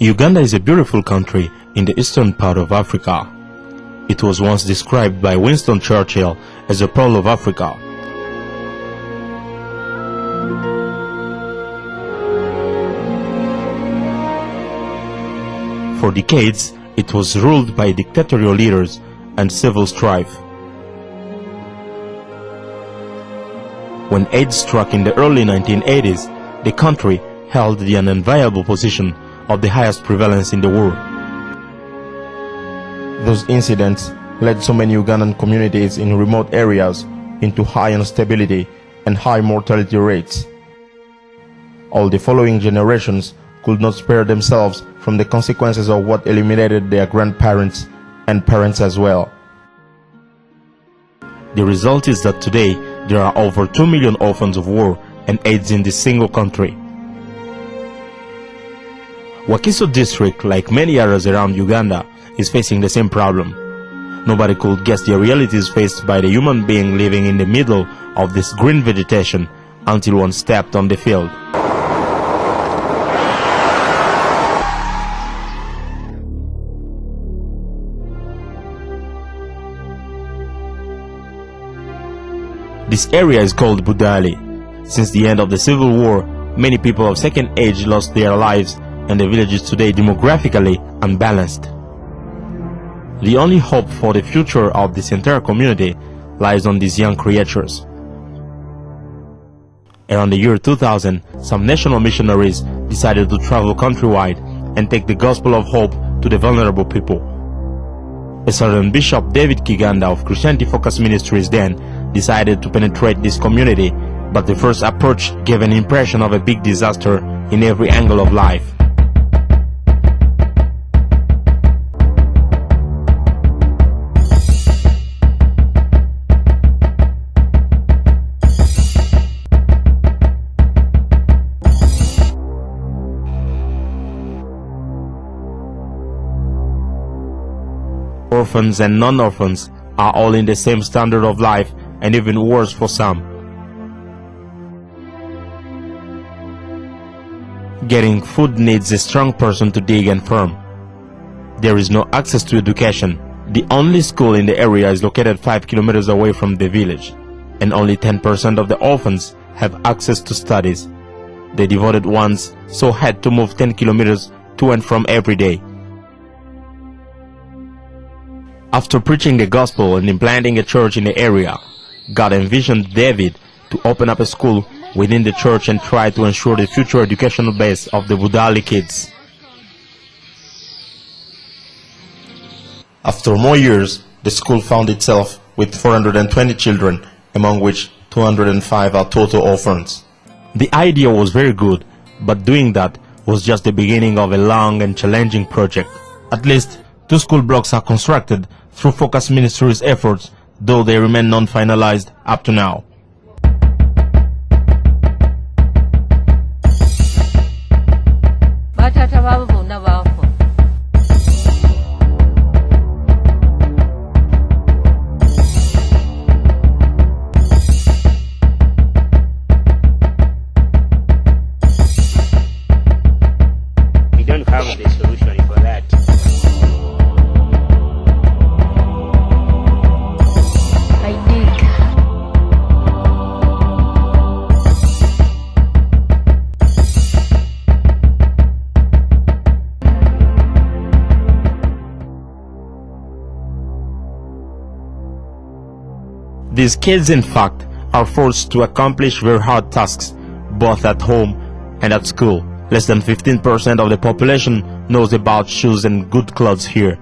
Uganda is a beautiful country in the eastern part of Africa. It was once described by Winston Churchill as a pearl of Africa. For decades, it was ruled by dictatorial leaders and civil strife. When AIDS struck in the early 1980s, the country held the unenviable position of the highest prevalence in the world. Those incidents led so many Ugandan communities in remote areas into high instability and high mortality rates. All the following generations could not spare themselves from the consequences of what eliminated their grandparents and parents as well. The result is that today there are over 2 million orphans of war and AIDS in this single country. Wakiso district, like many others around Uganda, is facing the same problem. Nobody could guess the realities faced by the human being living in the middle of this green vegetation until one stepped on the field. This area is called Budaali. Since the end of the Civil War, many people of second age lost their lives and the village is today demographically unbalanced. The only hope for the future of this entire community lies on these young creatures. Around the year 2000, some national missionaries decided to travel countrywide and take the gospel of hope to the vulnerable people. A certain Bishop David Kiganda of Christianity Focus Ministries then decided to penetrate this community, but the first approach gave an impression of a big disaster in every angle of life. Orphans and non-orphans are all in the same standard of life, and even worse for some. Getting food needs a strong person to dig and farm. There is no access to education. The only school in the area is located 5 kilometers away from the village, and only 10% of the orphans have access to studies. The devoted ones so had to move 10 kilometers to and from every day. After preaching the gospel and implanting a church in the area, God envisioned David to open up a school within the church and try to ensure the future educational base of the Budaali kids. After more years, the school found itself with 420 children, among which 205 are total orphans. The idea was very good, but doing that was just the beginning of a long and challenging project. At least 2 school blocks are constructed through Focus Ministries' efforts, though they remain non-finalized up to now. We don't have the solution for that. These kids, in fact, are forced to accomplish very hard tasks, both at home and at school. Less than 15% of the population knows about shoes and good clothes here.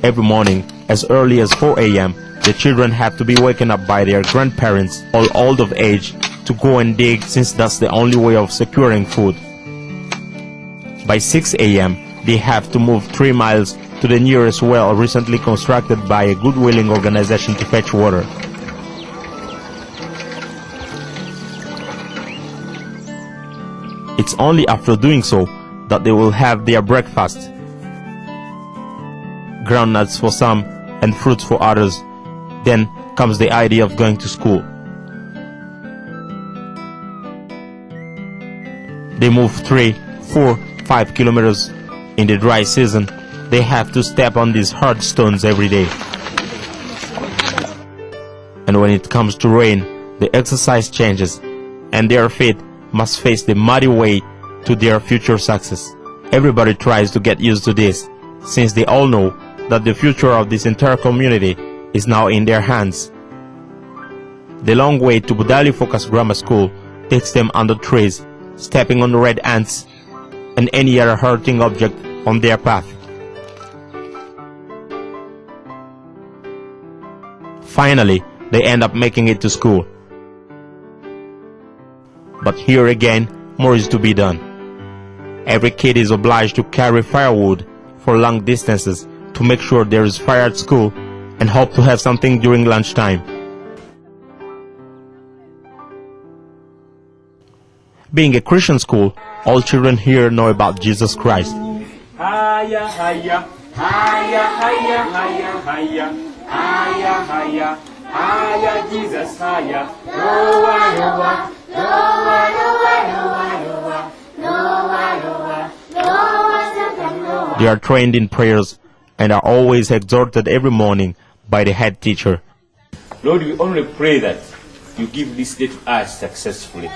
Every morning, as early as 4 a.m., the children have to be waken up by their grandparents, all old of age, to go and dig, since that's the only way of securing food. By 6 a.m., they have to move 3 miles to the nearest well recently constructed by a good-willing organization to fetch water. It's only after doing so that they will have their breakfast. Groundnuts for some and fruits for others. Then comes the idea of going to school. They move 3, 4, 5 kilometers in the dry season. They have to step on these hard stones every day. And when it comes to rain, the exercise changes, and their feet must face the muddy way to their future success. Everybody tries to get used to this, since they all know that the future of this entire community is now in their hands. The long way to Budaali Focus Grammar School takes them under trees, stepping on red ants and any other hurting object on their path. Finally, they end up making it to school. But here again, more is to be done. Every kid is obliged to carry firewood for long distances to make sure there is fire at school and hope to have something during lunchtime. Being a Christian school, all children here know about Jesus Christ. Higher, higher, higher, higher, higher, higher, higher, higher, higher, Jesus, higher. Lower, lower, lower, lower, lower, lower, lower, lower. They are trained in prayers and are always exhorted every morning by the head teacher. Lord, we only pray that you give this day to us successfully.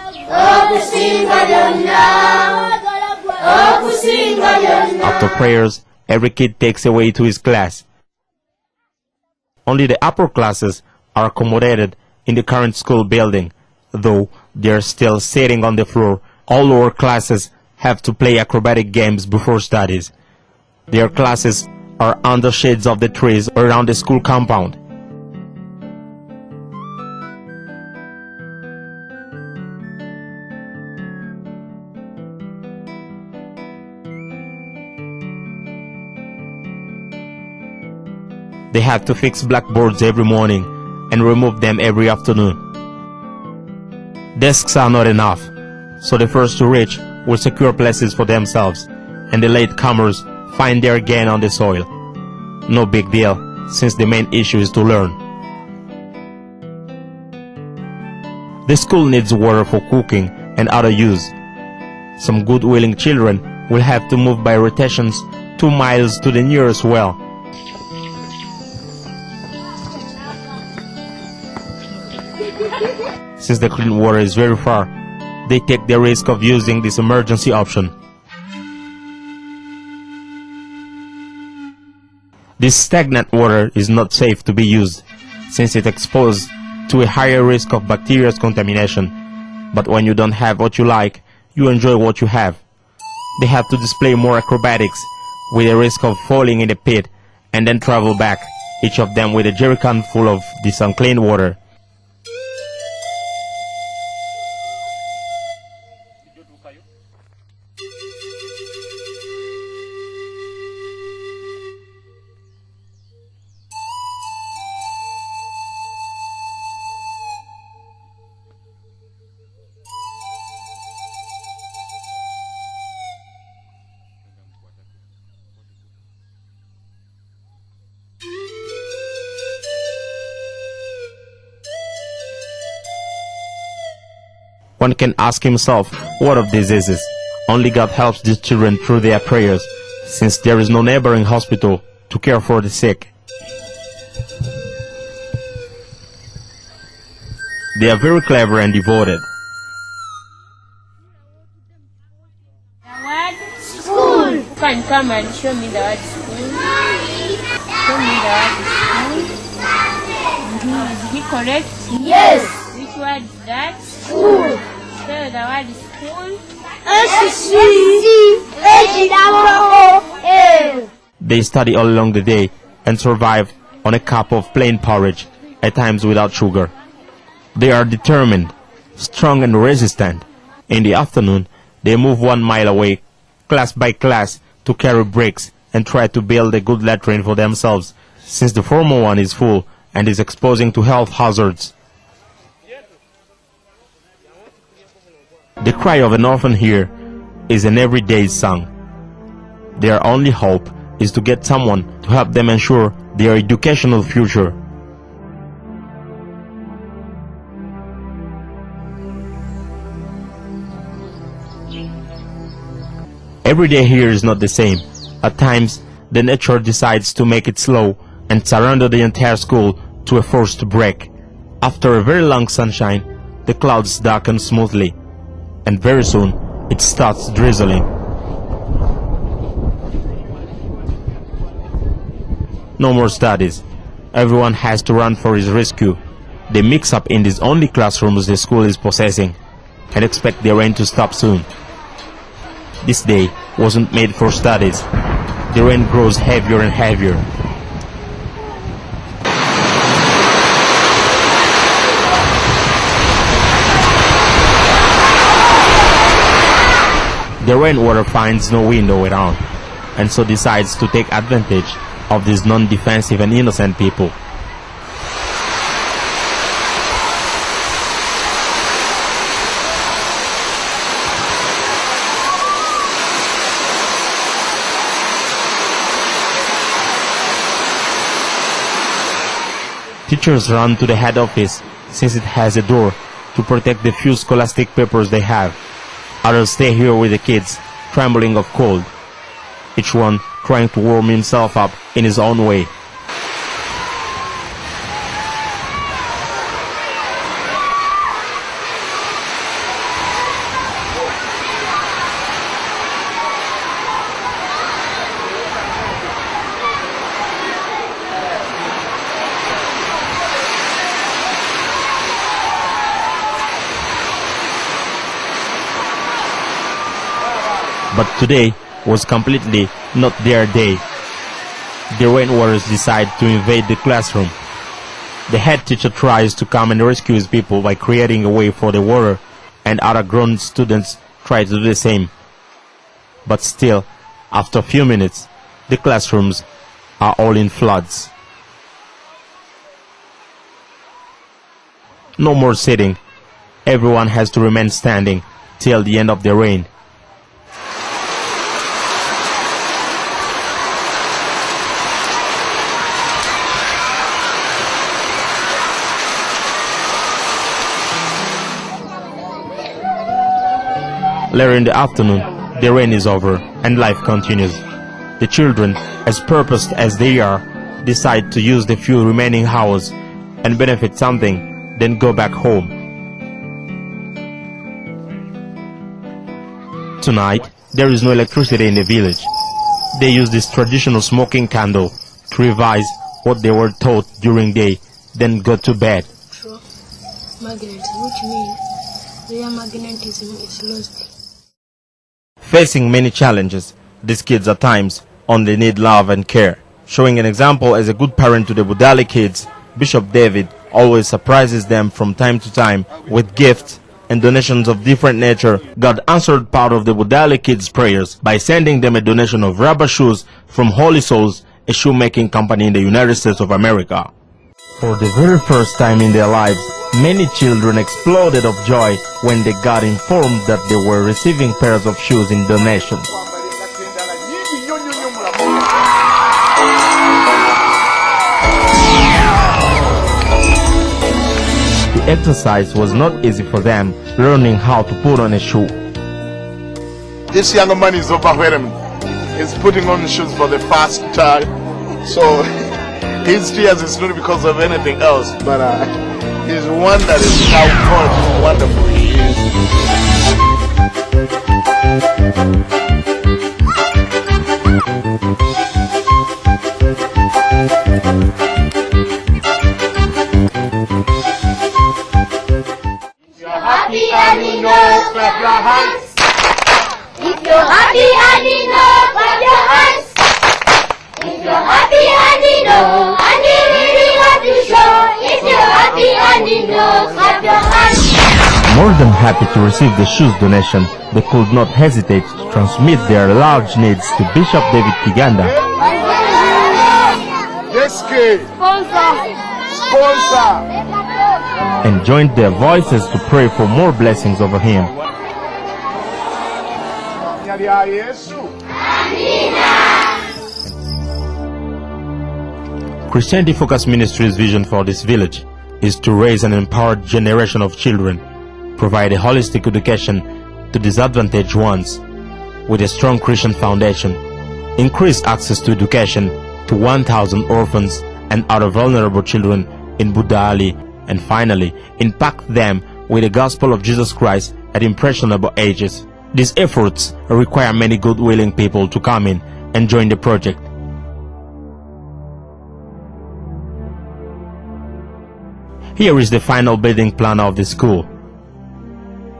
After prayers, every kid takes away to his class. Only the upper classes are accommodated in the current school building, though they are still sitting on the floor. All lower classes have to play acrobatic games before studies. Their classes are under shades of the trees around the school compound. They have to fix blackboards every morning and remove them every afternoon. Desks are not enough, so the first to reach will secure places for themselves, and the latecomers find their gain on the soil. No big deal, since the main issue is to learn. The school needs water for cooking and other use. Some good-willing children will have to move by rotations 2 miles to the nearest well. Since the clean water is very far, they take the risk of using this emergency option. This stagnant water is not safe to be used, since it's exposed to a higher risk of bacterial contamination. But when you don't have what you like, you enjoy what you have. They have to display more acrobatics, with a risk of falling in the pit, and then travel back, each of them with a jerrycan full of this unclean water. One can ask himself, what of diseases? Only God helps these children through their prayers, since there is no neighboring hospital to care for the sick. They are very clever and devoted. The word school. You can come and show me the word school. Show me the word school. Is he correct? Yes. Which word is that? School. So the word is school. S-C-H-O-O-L. They study all along the day and survive on a cup of plain porridge, at times without sugar. They are determined, strong and resistant. In the afternoon, they move 1 mile away, class by class, to carry bricks and try to build a good latrine for themselves, since the former one is full and is exposing to health hazards. The cry of an orphan here is an everyday song. Their only hope is to get someone to help them ensure their educational future. Every day here is not the same. At times, the nature decides to make it slow and surrender the entire school to a forced break. After a very long sunshine, the clouds darken smoothly, and very soon it starts drizzling. No more studies. Everyone has to run for his rescue. They mix up in these only classrooms the school is possessing and expect the rain to stop soon. This day wasn't made for studies. The rain grows heavier and heavier. The rainwater finds no window around, and so decides to take advantage of these non-defensive and innocent people. Teachers run to the head office since it has a door to protect the few scholastic papers they have. Others stay here with the kids, trembling of cold, each one trying to warm himself up in his own way. But today was completely not their day. The rainwaters decide to invade the classroom. The head teacher tries to come and rescue his people by creating a way for the water, and other grown students try to do the same. But still, after a few minutes, the classrooms are all in floods. No more sitting. Everyone has to remain standing till the end of the rain. Later in the afternoon, the rain is over and life continues. The children, as purposed as they are, decide to use the few remaining hours and benefit something, then go back home. Tonight, there is no electricity in the village. They use this traditional smoking candle to revise what they were taught during day, then go to bed. Magnet, which means real magnetism is lost. Facing many challenges, these kids at times only need love and care. Showing an example as a good parent to the Budaali kids, Bishop David always surprises them from time to time with gifts and donations of different nature. God answered part of the Budaali kids' prayers by sending them a donation of rubber shoes from Holy Souls, a shoemaking company in the United States of America. For the very first time in their lives, many children exploded of joy when they got informed that they were receiving pairs of shoes in donation. The exercise was not easy for them, learning how to put on a shoe. This young man is overwhelmed. He's putting on shoes for the first time. So his tears is not because of anything else, but he's wondering how God wonderful he is. If you're happy and you know, clap your hands. If you're happy and you know, clap your hands. If you're happy and you know, and you really want to show. If you're happy and you know, clap your hands. More than happy to receive the shoes donation, they could not hesitate to transmit their large needs to Bishop David Kiganda. Sponsor. And joined their voices to pray for more blessings over him. Christianity Focus Ministries' vision for this village is to raise an empowered generation of children, provide a holistic education to disadvantaged ones, with a strong Christian foundation, increase access to education to 1,000 orphans and other vulnerable children in Budaali, and finally, impact them with the gospel of Jesus Christ at impressionable ages. These efforts require many good willing people to come in and join the project. Here is the final building plan of the school.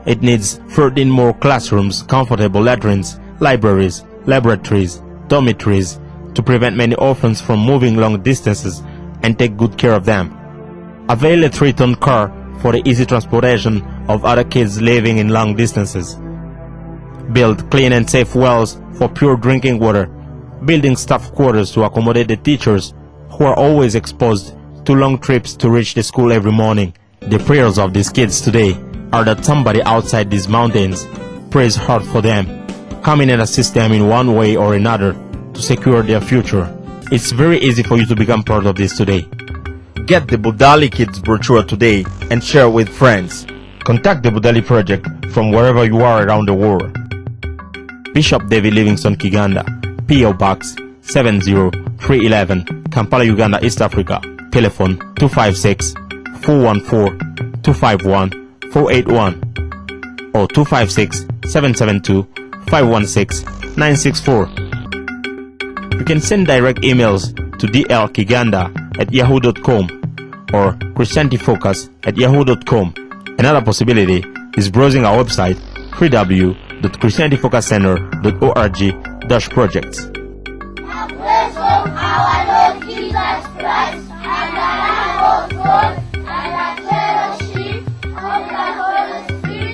It needs 13 more classrooms, comfortable latrines, libraries, laboratories, dormitories to prevent many orphans from moving long distances and take good care of them. Avail a 3-ton car for the easy transportation of other kids living in long distances. Build clean and safe wells for pure drinking water. Building staff quarters to accommodate the teachers who are always exposed to long trips to reach the school every morning. The prayers of these kids today are that somebody outside these mountains prays hard for them, come in and assist them in one way or another to secure their future. It's very easy for you to become part of this today. Get the Budaali Kids brochure today and share it with friends. Contact the Budaali Project from wherever you are around the world. Bishop David Livingstone Kiganda, P.O. Box 70311, Kampala, Uganda, East Africa. Telephone 256-414-251-481 or 256-772-516-964. You can send direct emails to dlkiganda@yahoo.com or christianityfocus@yahoo.com. Another possibility is browsing our website www.christianityfocuscenter.org/projects. The grace of our Lord Jesus Christ and the love of God